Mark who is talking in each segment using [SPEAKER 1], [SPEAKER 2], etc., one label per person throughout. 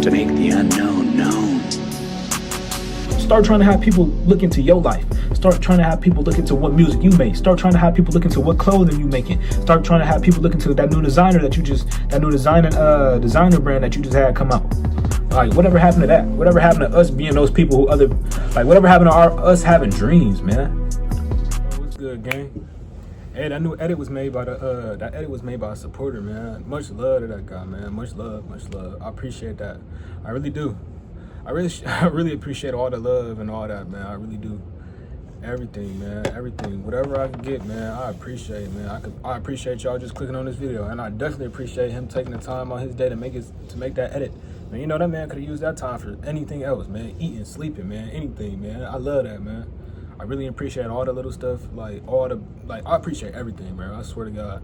[SPEAKER 1] to make the unknown known.
[SPEAKER 2] Start trying to have people look into your life. Start trying to have people look into what music you make. Start trying to have people look into what clothing you making. Start trying to have people look into that new designer designer brand that you just had come out. Like, whatever happened to that? Whatever happened to us being those people whatever happened to us having dreams, man? What's good, gang? Hey, that new edit was made by a supporter, man. Much love to that guy, man. Much love, much love. I appreciate that. I really do. I really appreciate all the love and all that, man. I really do. Everything, man. Everything. Whatever I can get, man, I appreciate, man. I appreciate y'all just clicking on this video, and I definitely appreciate him taking the time on his day to make that edit. Man, you know, that man could have used that time for anything else, man. Eating, sleeping, man. Anything, man. I love that, man. I really appreciate all the little stuff, I appreciate everything, man. I swear to God.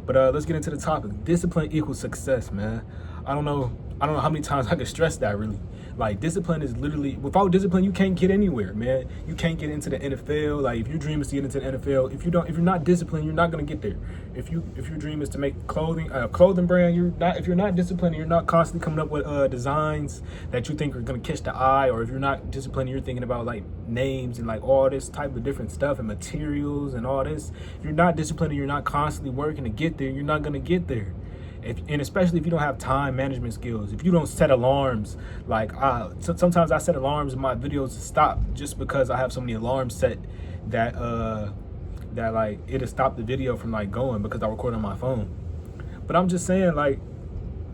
[SPEAKER 2] But let's get into the topic. Discipline equals success, man. I don't know how many times I could stress that, really. Like, discipline is literally, without discipline, you can't get anywhere, man. You can't get into the NFL. Like, if your dream is to get into the NFL, if you're not disciplined, you're not gonna get there. If your dream is to make a clothing brand, if you're not disciplined, you're not constantly coming up with designs that you think are gonna catch the eye, or if you're not disciplined, you're thinking about like names and like all this type of different stuff and materials and all this. If you're not disciplined and you're not constantly working to get there, you're not gonna get there. And especially if you don't have time management skills, if you don't set alarms, sometimes I set alarms in my videos to stop just because I have so many alarms set that like it'll stop the video from like going because I record on my phone. But I'm just saying,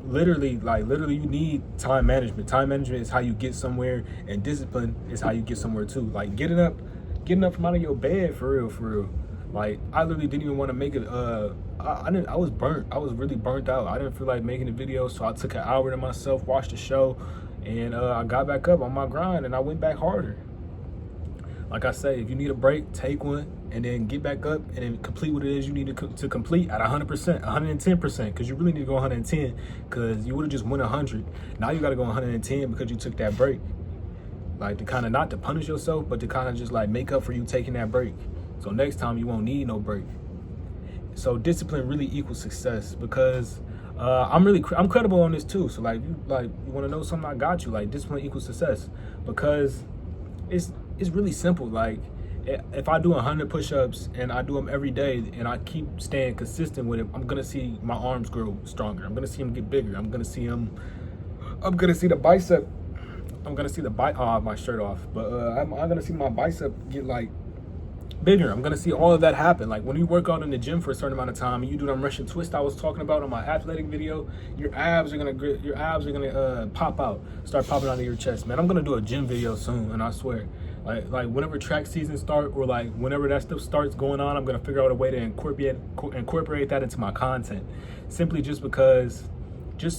[SPEAKER 2] literally you need time management. Time management is how you get somewhere, and discipline is how you get somewhere too. Like getting up from out of your bed for real. Like, I literally didn't even want to make it. I was burnt. I was really burnt out. I didn't feel like making a video, so I took an hour to myself, watched the show, and I got back up on my grind, and I went back harder. Like I say, if you need a break, take one, and then get back up, and then complete what it is you need to complete at 100%, 110%, because you really need to go 110, because you would have just went 100. Now you got to go 110 because you took that break. Like, to kind of not to punish yourself, but to kind of just like make up for you taking that break. So next time you won't need no break. So discipline really equals success, because I'm credible on this too. So you want to know something, I got you. Like, discipline equals success, because it's really simple. Like, if I do 100 push-ups and I do them every day and I keep staying consistent with it, I'm gonna see my arms grow stronger. I'm gonna see them get bigger. I'm gonna see the bicep. I'm gonna see my shirt off, but I'm gonna see my bicep get like bigger. I'm gonna see all of that happen. Like, when you work out in the gym for a certain amount of time and you do them Russian twist I was talking about on my athletic video, your abs are gonna pop out, start popping out of your chest, man. I'm gonna do a gym video soon, and I swear, like whenever track season start, or like whenever that stuff starts going on, I'm gonna figure out a way to incorporate that into my content, simply just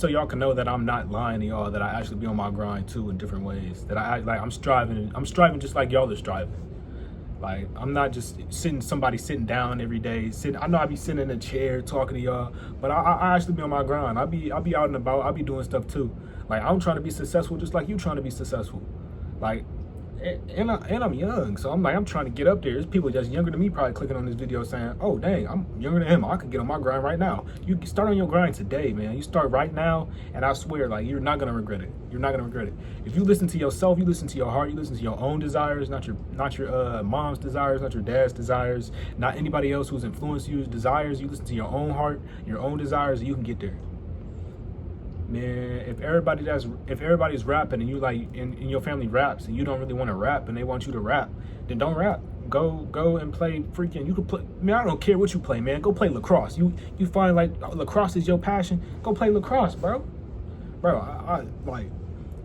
[SPEAKER 2] so y'all can know that I'm not lying to y'all, that I actually be on my grind too in different ways, that I'm striving just like y'all are striving. Like, I'm not just sitting down every day. I know I be sitting in a chair talking to y'all, but I actually be on my grind. I be out and about. I be doing stuff too. Like, I'm trying to be successful just like you trying to be successful. Like, and I'm young, so I'm trying to get up there. There's people that's younger than me probably clicking on this video saying, "Oh, dang, I'm younger than him. I could get on my grind right now." You start on your grind today, man. You start right now, and I swear, like, you're not gonna regret it. You're not gonna regret it. If you listen to yourself, you listen to your heart, you listen to your own desires, not your mom's desires, not your dad's desires, not anybody else who's influenced you's desires. You listen to your own heart, your own desires, you can get there. Man, if everybody's rapping and you in your family raps and you don't really want to rap and they want you to rap, then don't rap. Go and play freaking. You can play. Man, I don't care what you play, man. Go play lacrosse. You find like lacrosse is your passion. Go play lacrosse, bro. I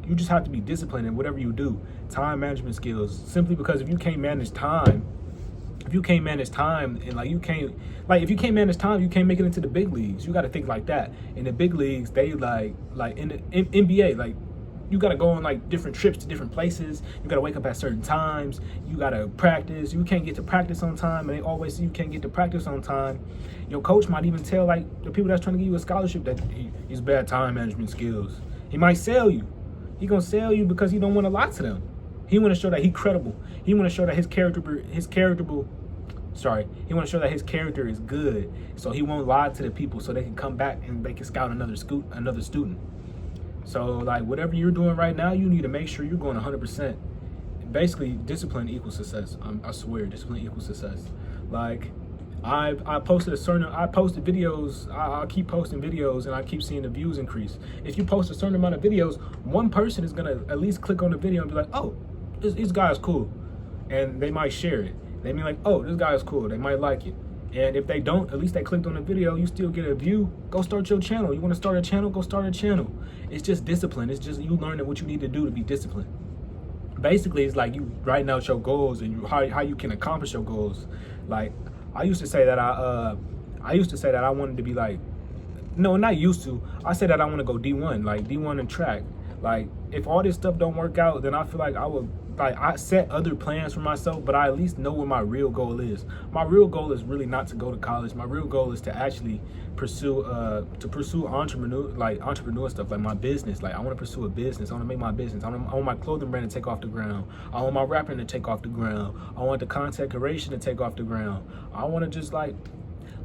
[SPEAKER 2] you just have to be disciplined in whatever you do. Time management skills. Simply because if you can't manage time, and if you can't manage time, you can't make it into the big leagues. You got to think like that. In the big leagues, they like in the NBA, like, you got to go on like different trips to different places. You got to wake up at certain times. You got to practice. You can't get to practice on time, and they always say you can't get to practice on time. Your coach might even tell like the people that's trying to give you a scholarship that he's bad time management skills. He might sell you. He gonna sell you because he don't want to lie to them. He want to show that he's credible. He want to show that his character is good. So he won't lie to the people so they can come back and they can scout another student. So like whatever you're doing right now, you need to make sure you're going 100%. Basically, discipline equals success. I swear, discipline equals success. Like I posted videos. I keep posting videos, and I keep seeing the views increase. If you post a certain amount of videos, one person is gonna at least click on the video and be like, "Oh, this guy is cool," and they might share it. They be like, "Oh, this guy is cool." They might like it. And if they don't, at least they clicked on the video. You still get a view. Go start your channel. You want to start a channel? Go start a channel. It's just discipline. It's just you learning what you need to do to be disciplined. Basically, it's like you writing out your goals and how you can accomplish your goals. Like I used to say that I wanted to be like, no, not used to. I said that I want to go D1, like D1 in track. Like if all this stuff don't work out, then I feel like I set other plans for myself, but I at least know what my real goal is. My real goal is really not to go to college. My real goal is to actually pursue entrepreneur stuff, like my business. Like I want to pursue a business. I want to make my business. I want my clothing brand to take off the ground. I want my rapping to take off the ground. I want the content creation to take off the ground. I want to just like,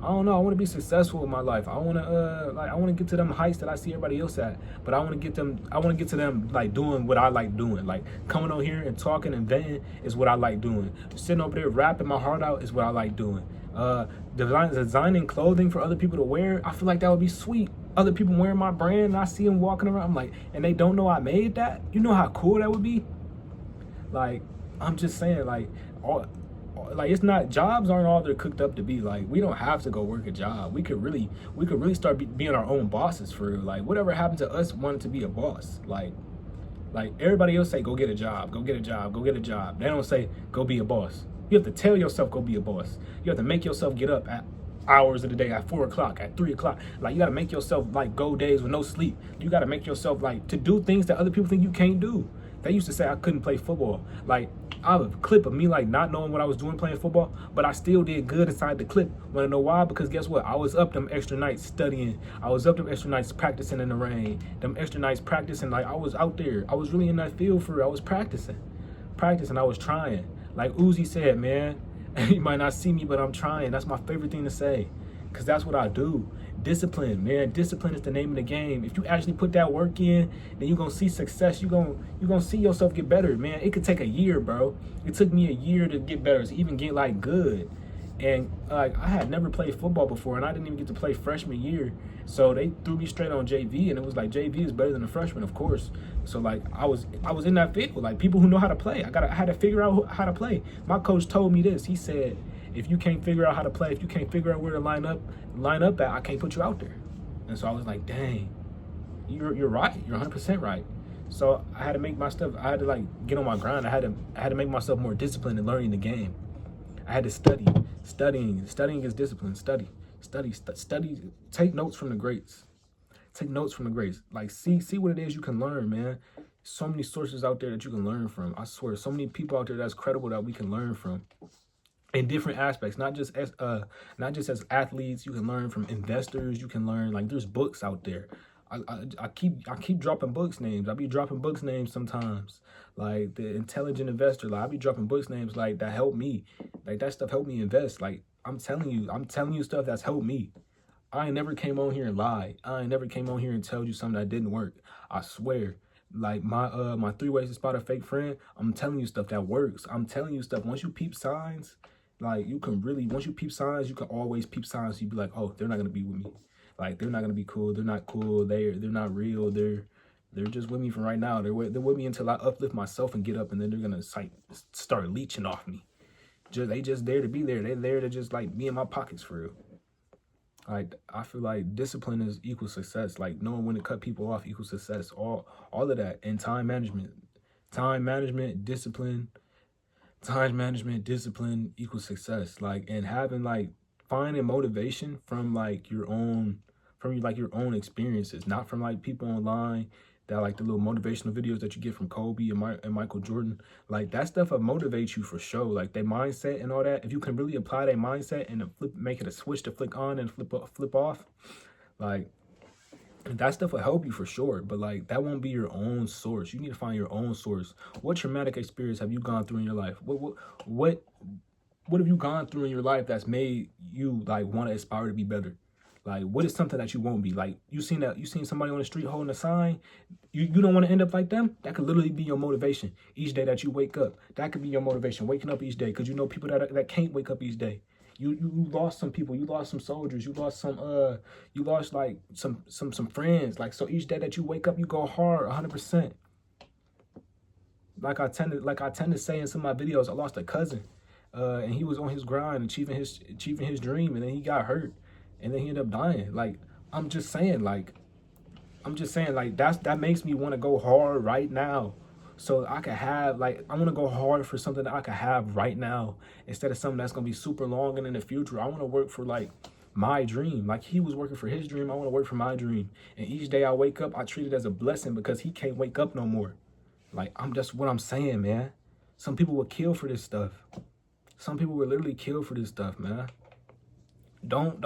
[SPEAKER 2] I don't know. I want to be successful in my life. I want to get to them heights that I see everybody else at. But I want to get to them like doing what I like doing. Like coming on here and talking and venting is what I like doing. Sitting over there rapping my heart out is what I like doing. Designing clothing for other people to wear, I feel like that would be sweet. Other people wearing my brand, and I see them walking around. I'm like, and they don't know I made that. You know how cool that would be. Like I'm just saying, like it's not, jobs aren't all they're cooked up to be. Like we don't have to go work a job. We could really start being our own bosses for real. Like whatever happened to us wanting to be a boss. Like everybody else say go get a job, go get a job, go get a job. They don't say go be a boss. You have to tell yourself go be a boss. You have to make yourself get up at hours of the day, at 4 o'clock, at 3 o'clock. Like you got to make yourself like go days with no sleep. You got to make yourself like to do things that other people think you can't do. They used to say I couldn't play football. Like I have a clip of me like not knowing what I was doing playing football, but I still did good inside the clip. Want to know why? Because guess what? I was up them extra nights studying. I was up them extra nights practicing in the rain. Them extra nights practicing. Like I was out there. I was really in that field for real. I was practicing. I was trying. Like Uzi said, man, you might not see me, but I'm trying. That's my favorite thing to say, because that's what I do. Discipline, man. Discipline is the name of the game. If you actually put that work in, then you're gonna see success. You're gonna see yourself get better, man. It could take a year, bro. It took me a year to get better, to even get like good. And like I had never played football before, and I didn't even get to play freshman year. So they threw me straight on JV, and it was like JV is better than a freshman, of course. So like I was in that field, like people who know how to play. I had to figure out how to play. My coach told me this. He said, if you can't figure out how to play, if you can't figure out where to line up at, I can't put you out there. And so I was like, dang, you're right. You're 100% right. So I had to make my stuff. I had to like get on my grind. I had to make myself more disciplined in learning the game. I had to study. Studying is discipline. Study. Take notes from the greats. Take notes from the greats. Like see what it is you can learn, man. So many sources out there that you can learn from. I swear, so many people out there that's credible that we can learn from. In different aspects, not just as athletes. You can learn from investors. You can learn, like, there's books out there. I keep dropping books names. I be dropping books names sometimes, like the Intelligent Investor. Like I be dropping books names like that help me. Like that stuff helped me invest. Like I'm telling you stuff that's helped me. I ain't never came on here and lied. I ain't never came on here and told you something that didn't work. I swear. Like my 3 ways to spot a fake friend. I'm telling you stuff that works. I'm telling you stuff. Once you peep signs. Like you can really, once you peep signs, you can always peep signs. You be like, oh, they're not gonna be with me. Like they're not gonna be cool. They're not cool. They're not real. They're just with me for right now. They're with me until I uplift myself and get up, and then they're gonna start leeching off me. They just there to be there. They're there to just like be in my pockets for real. Like I feel like discipline is equal success. Like knowing when to cut people off equals success. All of that, and time management, discipline. Time management, discipline equals success. Like, and having like finding motivation from like your own experiences, not from like people online that like the little motivational videos that you get from Kobe and Michael Jordan. Like that stuff will motivate you for sure. Like their mindset and all that. If you can really apply their mindset and make it a switch to flick on and flip off, like that stuff will help you for sure, but like that won't be your own source. You need to find your own source. What traumatic experience have you gone through in your life? What have you gone through in your life that's made you like want to aspire to be better? Like, what is something that you won't be? Like, you seen somebody on the street holding a sign. You don't want to end up like them. That could literally be your motivation each day that you wake up. That could be your motivation, waking up each day, because you know people that can't wake up each day. You lost some people. You lost some soldiers. You lost like some friends. Like, so each day that you wake up, you go hard 100%. Like I tend to say in some of my videos, I lost a cousin, and he was on his grind, achieving his dream, and then he got hurt, and then he ended up dying. Like, I'm just saying, like that makes me want to go hard right now, so I can have, like, I want to go hard for something that I can have right now instead of something that's gonna be super long and in the future. I want to work for like my dream. Like he was working for his dream, I want to work for my dream, and each day I wake up, I treat it as a blessing because he can't wake up no more. Like, I'm just what I'm saying, man. Some people would kill for this stuff. Some people would literally kill for this stuff, man. Don't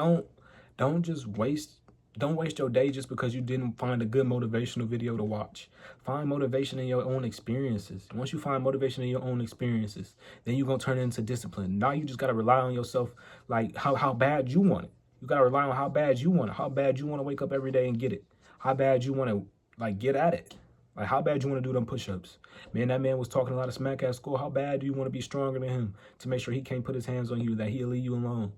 [SPEAKER 2] waste your day just because you didn't find a good motivational video to watch. Find motivation in your own experiences. Once you find motivation in your own experiences, then you're gonna turn it into discipline. Now you just gotta rely on yourself, like how bad you want it. You gotta rely on how bad you want it. How bad you want to wake up every day and get it. How bad you want to like get at it. Like, how bad you want to do them push-ups? Man, that man was talking a lot of smack at school. How bad do you want to be stronger than him to make sure he can't put his hands on you, that he'll leave you alone?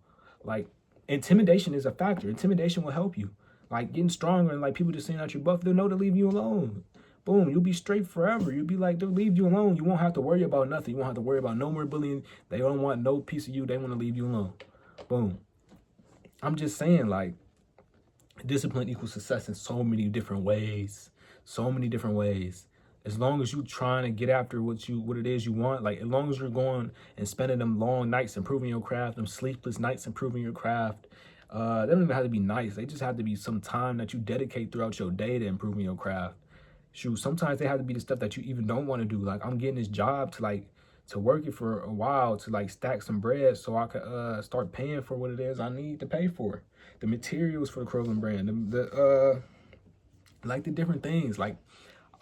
[SPEAKER 2] Like, intimidation is a factor. Intimidation will help you. Like, getting stronger and, like, people just saying out your buff, they'll know to leave you alone. Boom, you'll be straight forever. You'll be like, they'll leave you alone. You won't have to worry about nothing. You won't have to worry about no more bullying. They don't want no piece of you. They want to leave you alone. Boom. I'm just saying, like, discipline equals success in so many different ways. So many different ways. As long as you trying to get after what it is you want, like as long as you're going and spending them long nights improving your craft, them sleepless nights improving your craft, they don't even have to be nice. They just have to be some time that you dedicate throughout your day to improving your craft. Shoot, sometimes they have to be the stuff that you even don't want to do. Like, I'm getting this job to work it for a while to like stack some bread so I could start paying for what it is I need to pay for. The materials for the clothing brand, like the different things. Like,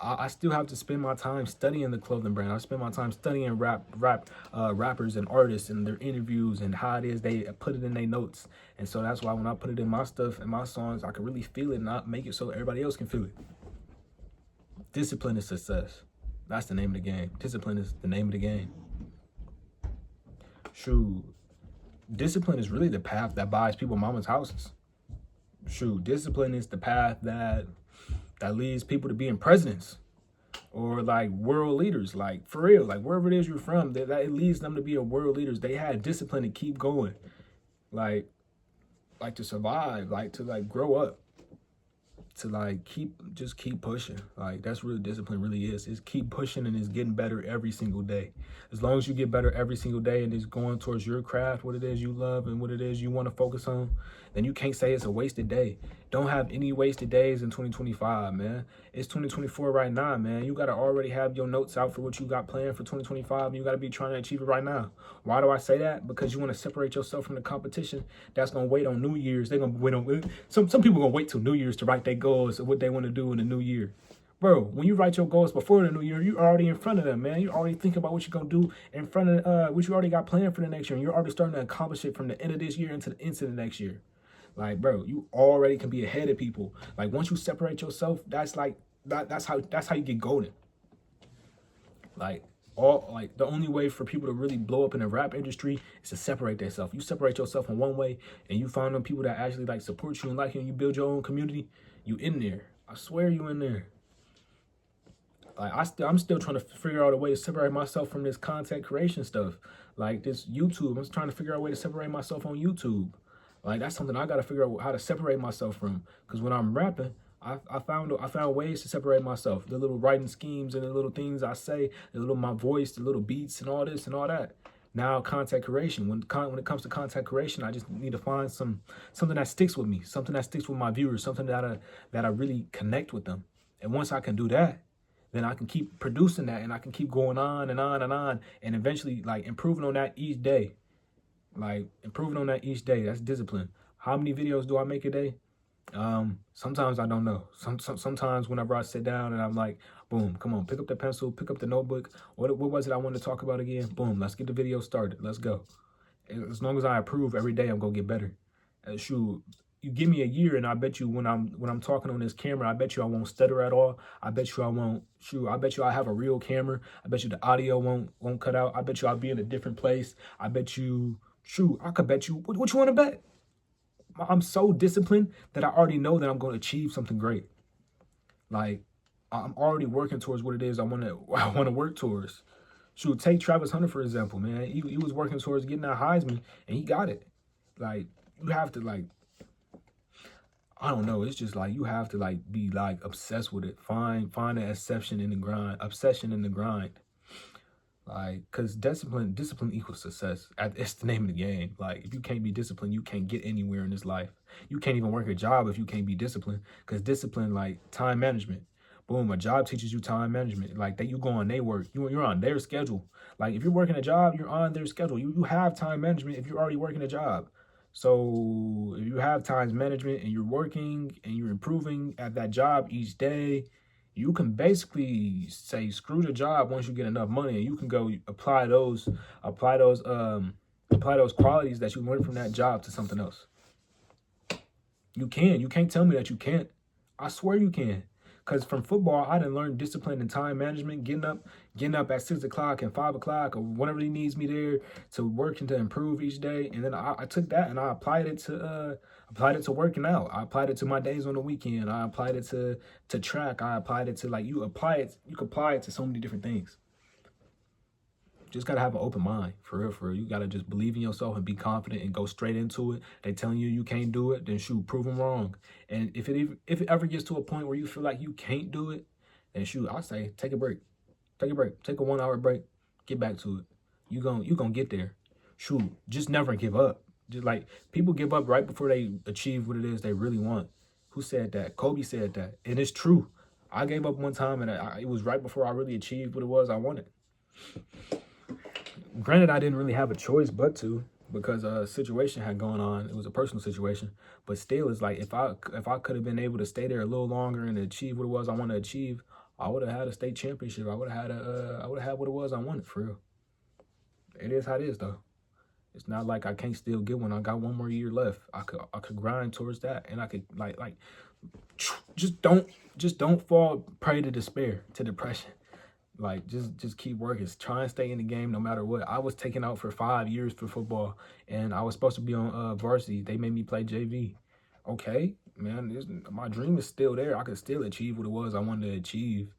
[SPEAKER 2] I still have to spend my time studying the clothing brand. I spend my time studying rappers and artists and their interviews and how it is they put it in their notes. And so that's why when I put it in my stuff and my songs, I can really feel it and not make it so everybody else can feel it. Discipline is success. That's the name of the game. Discipline is the name of the game. Shoot, discipline is really the path that buys people mama's houses. Shoot, discipline is the path that leads people to being presidents or like world leaders, like for real, like wherever it is you're from, that it leads them to be a world leaders. They had discipline to keep going, like to survive, like to like grow up, to like keep pushing. Like, that's really discipline really is. It's keep pushing and it's getting better every single day. As long as you get better every single day and it's going towards your craft, what it is you love and what it is you want to focus on, then you can't say it's a wasted day. Don't have any wasted days in 2025, man. It's 2024 right now, man. You got to already have your notes out for what you got planned for 2025, and you got to be trying to achieve it right now. Why do I say that? Because you want to separate yourself from the competition that's going to wait on New Year's. They're going to wait on, some people going to wait till New Year's to write their goals of what they want to do in the new year. Bro, when you write your goals before the new year, you're already in front of them, man. You already think about what you're going to do in front of what you already got planned for the next year. And you're already starting to accomplish it from the end of this year into the next year. Like, bro, you already can be ahead of people. Like, once you separate yourself, that's like that's how you get golden. Like, the only way for people to really blow up in the rap industry is to separate themselves. You separate yourself in one way and you find them people that actually like support you and like you and you build your own community, you in there. I swear you in there. Like, I'm still trying to figure out a way to separate myself from this content creation stuff. Like this YouTube, I'm just trying to figure out a way to separate myself on YouTube. Like, that's something I got to figure out how to separate myself from. Because when I'm rapping, I found ways to separate myself. The little writing schemes and the little things I say, my voice, the little beats and all this and all that. Now content creation. When it comes to content creation, I just need to find something that sticks with me, something that sticks with my viewers, something that I really connect with them. And once I can do that, then I can keep producing that and I can keep going on and on and on and eventually like improving on that each day. Like, improving on that each day. That's discipline. How many videos do I make a day? Sometimes I don't know. Sometimes whenever I sit down and I'm like, boom, come on, pick up the pencil, pick up the notebook. What was it I wanted to talk about again? Boom, let's get the video started. Let's go. As long as I improve every day, I'm going to get better. Shoot, you give me a year, and I bet you when I'm talking on this camera, I bet you I won't stutter at all. I bet you I won't shoot. I bet you I have a real camera. I bet you the audio won't cut out. I bet you I'll be in a different place. I bet you shoot. I could bet you what you want to bet. I'm so disciplined that I already know that I'm going to achieve something great. Like I'm already working towards what it is I want to work towards. Shoot, take Travis Hunter for example, man. He was working towards getting that Heisman, and he got it. Like you have to like, I don't know. It's just like you have to like be like obsessed with it. Find an obsession in the grind. Like, cause discipline equals success. It's the name of the game. Like, if you can't be disciplined, you can't get anywhere in this life. You can't even work a job if you can't be disciplined. Cause discipline, like time management. Boom, a job teaches you time management. Like that, you go on their work. You're on their schedule. Like if you're working a job, you're on their schedule. You have time management if you're already working a job. So if you have time management and you're working and you're improving at that job each day, you can basically say screw the job once you get enough money, and you can go apply those qualities that you learned from that job to something else. You can. You can't tell me that you can't. I swear you can. Because from football, I done learned discipline and time management, getting up at 6 o'clock and 5 o'clock or whenever he needs me there to work and to improve each day. And then I took that and I applied it to working out. I applied it to my days on the weekend. I applied it to track. I applied it to you can apply it to so many different things. Just got to have an open mind, for real. You got to just believe in yourself and be confident and go straight into it. They telling you can't do it, then shoot, prove them wrong. And if it ever gets to a point where you feel like you can't do it, then shoot, I say take a break. Take a 1 hour break. Get back to it. You gonna get there. Shoot, just never give up. Just like people give up right before they achieve what it is they really want. Who said that? Kobe said that. And it's true. I gave up one time and it was right before I really achieved what it was I wanted. Granted, I didn't really have a choice but to, because a situation had gone on. It was a personal situation, but still, it's like if I could have been able to stay there a little longer and achieve what it was I want to achieve, I would have had a state championship. I would have had what it was I wanted, for real. It is how it is, though. It's not like I can't still get one. I got 1 more year left. I could grind towards that, and I could like just don't fall prey to despair, to depression. Like, just keep working. Try and stay in the game no matter what. I was taken out for 5 years for football, and I was supposed to be on varsity. They made me play JV. Okay, man, my dream is still there. I could still achieve what it was I wanted to achieve.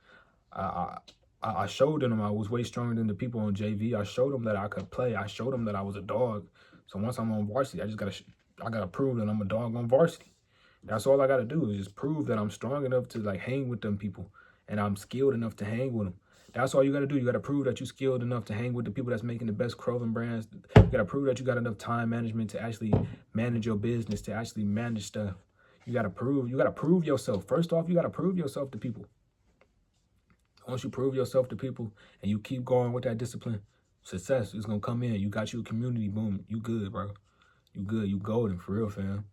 [SPEAKER 2] I showed them I was way stronger than the people on JV. I showed them that I could play. I showed them that I was a dog. So once I'm on varsity, I gotta prove that I'm a dog on varsity. That's all I gotta do is just prove that I'm strong enough to like hang with them people, and I'm skilled enough to hang with them. That's all you got to do. You got to prove that you're skilled enough to hang with the people that's making the best clothing brands. You got to prove that you got enough time management to actually manage your business, to actually manage stuff. You got to prove yourself. First off, you got to prove yourself to people. Once you prove yourself to people and you keep going with that discipline, success is going to come in. You got you a community, boom. You good, bro. You good. You golden, for real, fam.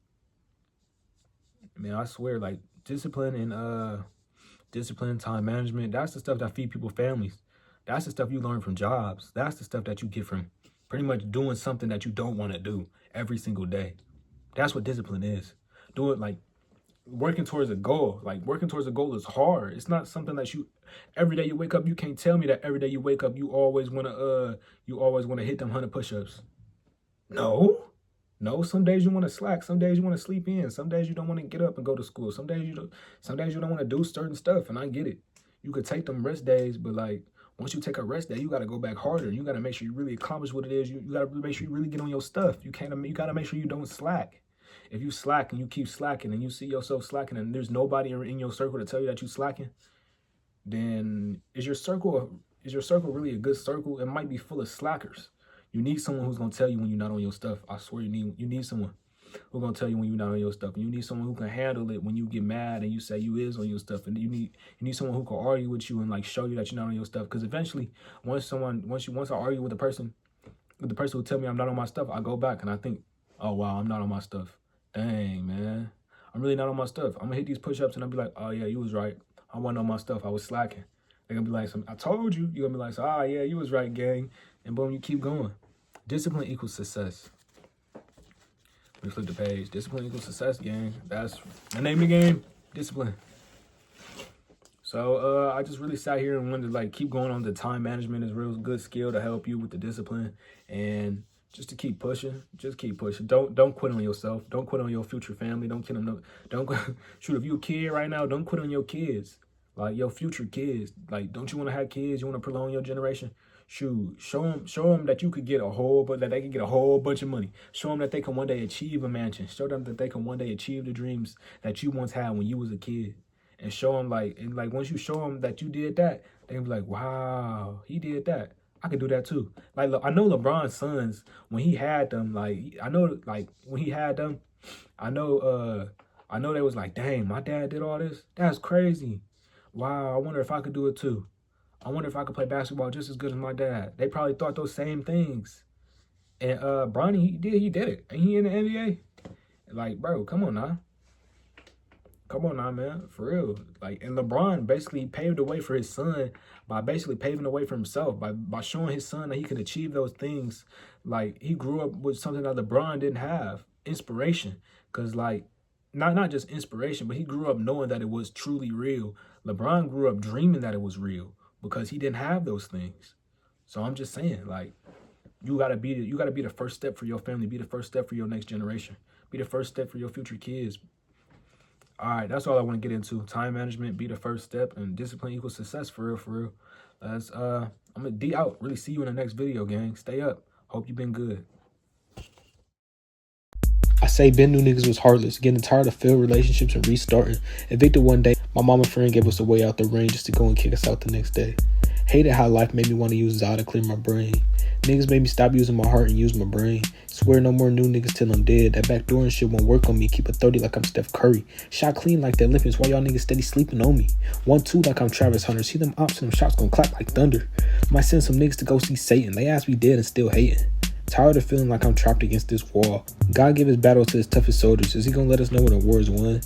[SPEAKER 2] Man, I swear, like, discipline, time management, that's the stuff that feed people families. That's the stuff you learn from jobs. That's the stuff that you get from pretty much doing something that you don't want to do every single day. That's what discipline is. Do it like working towards a goal. Like working towards a goal is hard. It's not something that every day you wake up, you can't tell me that every day you wake up you always want to hit them 100 push-ups. No, some days you want to slack. Some days you want to sleep in. Some days you don't want to get up and go to school. Some days you don't want to do certain stuff, and I get it. You could take them rest days, but like once you take a rest day, you got to go back harder. You got to make sure you really accomplish what it is. You got to make sure you really get on your stuff. You got to make sure you don't slack. If you slack and you keep slacking and you see yourself slacking and there's nobody in your circle to tell you that you slacking, then is your circle really a good circle? It might be full of slackers. You need someone who's going to tell you when you're not on your stuff. I swear you need someone who's going to tell you when you're not on your stuff. And you need someone who can handle it when you get mad and you say you is on your stuff. And you need someone who can argue with you and like show you that you're not on your stuff. Because eventually, once I argue with the person who tell me I'm not on my stuff, I go back and I think, oh wow, I'm not on my stuff. Dang, man, I'm really not on my stuff. I'm gonna hit these push-ups and I'll be like, oh yeah, you was right. I wasn't on my stuff. I was slacking. They're gonna be like, I told you. You're gonna be like, yeah, you was right, gang. And boom, you keep going. Discipline equals success. me flip the page. Discipline equals success, gang. That's the name of the game. Discipline. So I just really sat here and wanted to like keep going on the time management is a real good skill to help you with the discipline and just to keep pushing. Just keep pushing. Don't quit on yourself. Don't quit on your future family. Don't quit on don't shoot, if you a kid right now, don't quit on your kids. Like your future kids. Like, don't you want to have kids? You want to prolong your generation? Shoot, show them that you could get that they can get a whole bunch of money. Show them that they can one day achieve a mansion. Show them that they can one day achieve the dreams that you once had when you was a kid. And show them once you show them that you did that, they can be like, wow, he did that. I can do that too. Like, I know LeBron's sons, when he had them, I know they was like, dang, my dad did all this. That's crazy. Wow, I wonder if I could do it too. I wonder if I could play basketball just as good as my dad. They probably thought those same things. And Bronny, he did it. And he in the NBA. Like, bro, come on now. Come on now, man. For real. Like, and LeBron basically paved the way for his son by basically paving the way for himself. By showing his son that he could achieve those things. Like, he grew up with something that LeBron didn't have. Inspiration. Because, like, not just inspiration, but he grew up knowing that it was truly real. LeBron grew up dreaming that it was real because he didn't have those things. So I'm just saying, like, you gotta be the first step for your family. Be the first step for your next generation. Be the first step for your future kids. All right, that's all I want to get into. Time management, be the first step, and discipline equals success, for real, for real. I'm gonna D out. Really see you in the next video, gang. Stay up. Hope you've been good.
[SPEAKER 3] I say been new niggas was heartless, getting tired of failed relationships and restarting. Evicted one day, my mama friend gave us a way out the rain just to go and kick us out the next day. Hated how life made me want to use Zod to clear my brain. Niggas made me stop using my heart and use my brain. Swear no more new niggas till I'm dead. That backdoor and shit won't work on me. Keep a 30 like I'm Steph Curry. Shot clean like the Olympics while y'all niggas steady sleeping on me. 1-2 like I'm Travis Hunter. See them ops and them shots gon' clap like thunder. Might send some niggas to go see Satan. They ass me dead and still hating. Tired of feeling like I'm trapped against this wall. God give his battle to his toughest soldiers. Is he gonna let us know when the war is won?